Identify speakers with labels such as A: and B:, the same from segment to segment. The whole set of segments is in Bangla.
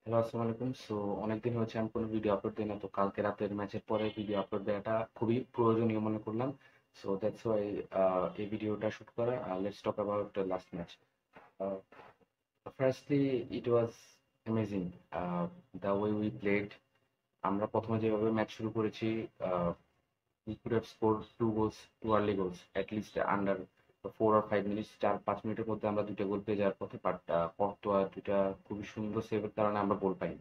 A: হ্যালো, আসসালামু আলাইকুম। অনেকদিন হয়েছে আমি কোনো ভিডিও আপলোড দিই না। তো কালকে রাতের ম্যাচের পরে ভিডিও আপলোড দেওয়াটা খুবই প্রয়োজনীয় মনে করলাম। দ্যাটস ওয়াই এই ভিডিওটা শুট করা। Let's talk about last match. Firstly it was amazing the way we played. আমরা প্রথমে যেভাবে ম্যাচ শুরু করেছি, we could have scored two goals, two early goals, at least under 4 or 5 minutes, 4-5 মিনিটের মধ্যে আমরা দুইটা গোল পেয়ে যাওয়ার পথে। বাট কর্তোয়া দুইটা খুবই সুন্দর সেভের কারণে আমরা গোল পাইনি।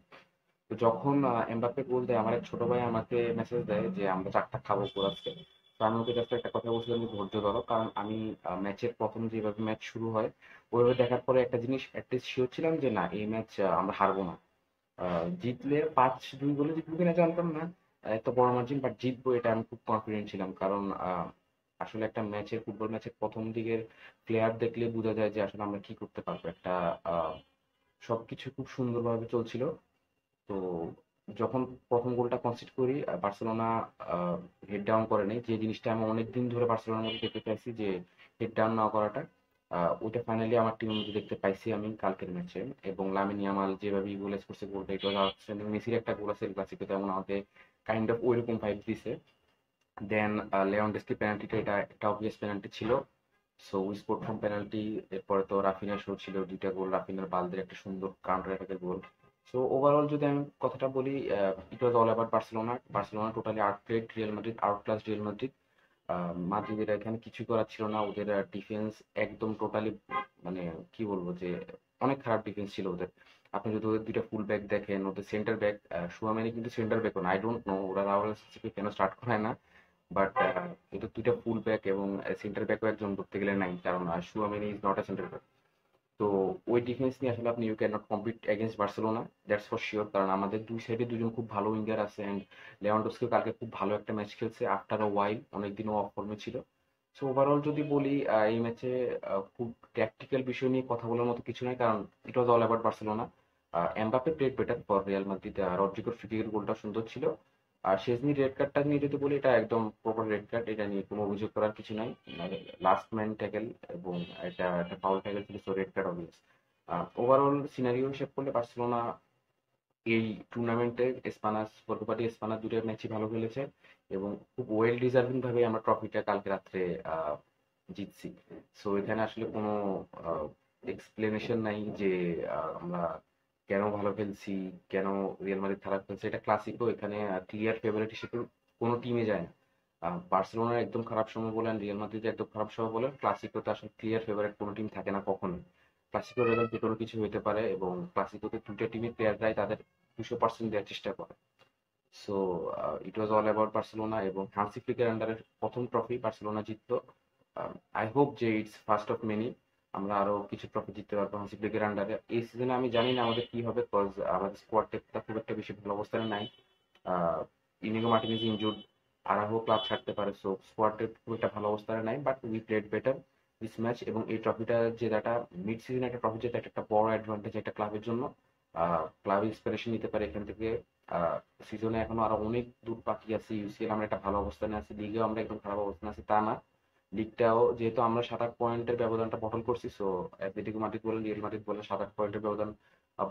A: তো যখন এমবাপ্পে গোল দেয়, আমার এক ছোট ভাই আমাকে মেসেজ দেয় যে আমরা চারটা খাবো পুরো আজকে। তো আমি ওকে জাস্ট একটা কথা বলছিলাম যে ধৈর্য ধরো, কারণ আমি ম্যাচের প্রথম যেভাবে ম্যাচ শুরু হয় ওইভাবে দেখার পরে একটা জিনিস অ্যাটলিস্ট শিওর ছিলাম যে না, এই ম্যাচ আমরা হারবো না। জিতলে 5-2 গোলে জিতবো কিনা জানতাম না, এত বড় মার্জিন, বাট জিতবো এটা আমি খুব কনফিডেন্ট ছিলাম। কারণ আসলে একটা ম্যাচের, ফুটবল ম্যাচের প্রথম দিকের প্লেয়ার দেখলে বোঝা যায় যে আসলে আমরা কি করতে পারবো। একটা সবকিছু খুব সুন্দরভাবে চলছিল। তো যখন প্রথম গোলটা কনসিড করি, বার্সেলোনা হেড ডাউন করে নেই, যে জিনিসটা আমি অনেকদিন ধরে বার্সেলোনার মধ্যে দেখতে চাইছি, যে হেড ডাউন না করাটা। ওইটা ফাইনালি আমার টিমের মধ্যে দেখতে পাইছি আমি কালকের ম্যাচে। এবং লামিন ইয়ামাল যেভাবে ইকুয়ালাইজ করছে গোলটা, এটা আউটস্ট্যান্ডিং। মেসির একটা গোল আছে এল ক্লাসিকোতে, এমন আমাকে কাইন্ড অফ ওইরকম ভাইব দিছে। দেন লেভানডস্কি পেনাল্টিটা, এটা একটা অবভিয়াস পেনাল্টি ছিল। We scored from penalty. এরপরে তো রাফিনার শো ছিল, দুইটা গোল, রাফিনার বালদের একটা সুন্দর কাউন্টার অ্যাটাকের গোল। ওভারঅল যদি আমি কথাটা বলি, ইট was all about Barcelona. Barcelona totally outplayed Real Madrid, out class Real Madrid. মাদ্রিদের এখানে কিছুই করার ছিল না। ওদের ডিফেন্স একদম টোটালি, মানে কি বলবো, যে অনেক খারাপ ডিফেন্স ছিল ওদের। আপনি যদি ওদের দুইটা ফুল ব্যাক দেখেন, ওদের সেন্টার ব্যাক সুয়ামেনি কিন্তু সেন্টার ব্যাকও না। আই ডোন্ট নো ওরা রাউল কেন স্টার্ট করায় না। বাট এটা দুইটা ফুল ব্যাক এবং সেন্টার ব্যাকও একজন ধরতে গেলে নাই, কারণ সুয়ামেনি is not a centre back. তো ওই ডিফেন্স নিয়ে আসলে আপনি you can not compete against Barcelona, that's for sure. কারণ আমাদের দুই সাইডে দুজন খুব ভালো উইঙ্গার আছে, অ্যান্ড লেভানডস্কিও কালকে খুব ভালো একটা ম্যাচ খেলছে আফটার আ ওয়াইল, অনেকদিনও অফ ফর্মে ছিল। ওভারঅল যদি বলি, এই ম্যাচে খুব ট্যাকটিক্যাল বিষয় নিয়ে কথা বলার মতো কিছু নাই, কারণ ইট was all about Barcelona. Mbappe played better for Real Madrid. রদ্রিগোর free কিকের গোলটা সুন্দর ছিল। আর শেজনি রেড কার্ডটা নিয়ে যদি বলি, এটা একদম প্রপার রেড কার্ড, এটা নিয়ে কোনো অভিযোগ করার কিছু নাই। লাস্ট ম্যান ট্যাকেল, এবং এটা একটা ফাউল ট্যাকেল ছিল, so red card obvious. Overall scenario হিসেব করলে বার্সেলোনা এই টুর্নামেন্টে এসপানাস, বর্গপাটি এসপানাস দুটো ম্যাচই ভালো খেলেছে, এবং খুব ওয়েল ডিজার্ভিং ভাবে আমরা ট্রফিটা কালকে রাত্রে আহ, জিতছি। এখানে আসলে কোনো এক্সপ্লেনেশন নাই যে আমরা কেন ভালো খেলছি, কেন রিয়াল মাদ্রিদ খারাপ খেলছে। এটা ক্লাসিকো, এখানে ক্লিয়ার ফেভারিট হিসেবে কোনো টিমে যায় না। বার্সেলোনার একদম খারাপ সময় বলেন, রিয়াল মাদ্রিদের একদম খারাপ সময় বলেন, ক্লাসিকোতে আসলে ক্লিয়ার ফেভারিট কোনো টিম থাকে না কখনো। ক্লাসিকো রেজাল্ট যে কোনো কিছু হতে পারে, এবং ক্লাসিকোতে দুটো টিমের প্লেয়াররাই তাদের 200% দেওয়ার চেষ্টা করে। So it was all about Barcelona, এবং হান্সি ফ্লিকের আন্ডারে প্রথম ট্রফি বার্সেলোনা জিতলো। আই হোপ যে ইটস ফার্স্ট অফ মেনি, আমরা আরো কিছু ট্রফি জিততে পারবো হান্সি ফ্লিকের আন্ডারে। এই সিজনে আমি জানি না আমাদের কি হবে, বিকজ আমাদের স্কোয়াড ডেপথটা খুব একটা বেশি ভালো অবস্থানে নাই। ইনিগো মার্টিনেজ ইনজুর্ড, আরাহো ক্লাব ছাড়তে পারে, স্কোয়াড ডেপথ খুব একটা ভালো অবস্থানে নাই। But we played better this match, এবং এই ট্রফিটা জেতাটা, মিড সিজনে একটা ট্রফি জেতা একটা বড় অ্যাডভান্টেজ একটা ক্লাবের জন্য। ক্লাব ইন্সপিরেশন নিতে পারে এখান থেকে। সিজনে এখনো আরো অনেক দূর বাকি আছে। ইউসিএল আমরা একটা ভালো অবস্থানে আছি, লিগেও আমরা একদম খারাপ অবস্থানে আছি তা না। লিগটাও যেহেতু আমরা 7-8 পয়েন্টের ব্যবধানটা বটল করছি, অ্যাথলেটিকো মাদ্রিদ বলেন, রিয়াল মাদ্রিদ বলেন, 7-8 পয়েন্টের ব্যবধান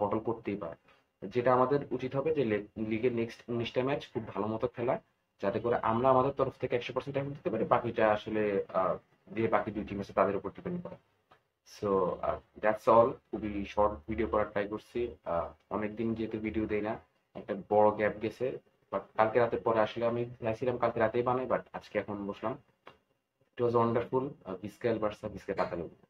A: বটল করতেই পারে। যেটা আমাদের উচিত হবে যে লিগের নেক্সট 19টা ম্যাচ খুব ভালো মতো খেলা, যাতে করে আমরা আমাদের তরফ থেকে 100% এফোর্ট দিতে পারি। বাকিটা আসলে যে বাকি দুই টিম আছে তাদের উপর ডিপেন্ড করে। So that's all. খুবই শর্ট ভিডিও করার ট্রাই করছি। অনেকদিন যেহেতু ভিডিও দেই না, একটা বড় গ্যাপ গেছে। বাট কালকে রাতের পরে আসলে আমি চাইছিলাম কালকে রাতেই বানাই, বাট আজকে এখন বসলাম। It was wonderful. ভিস্কা এল বার্সা, ভিস্কা কাতালুনিয়া।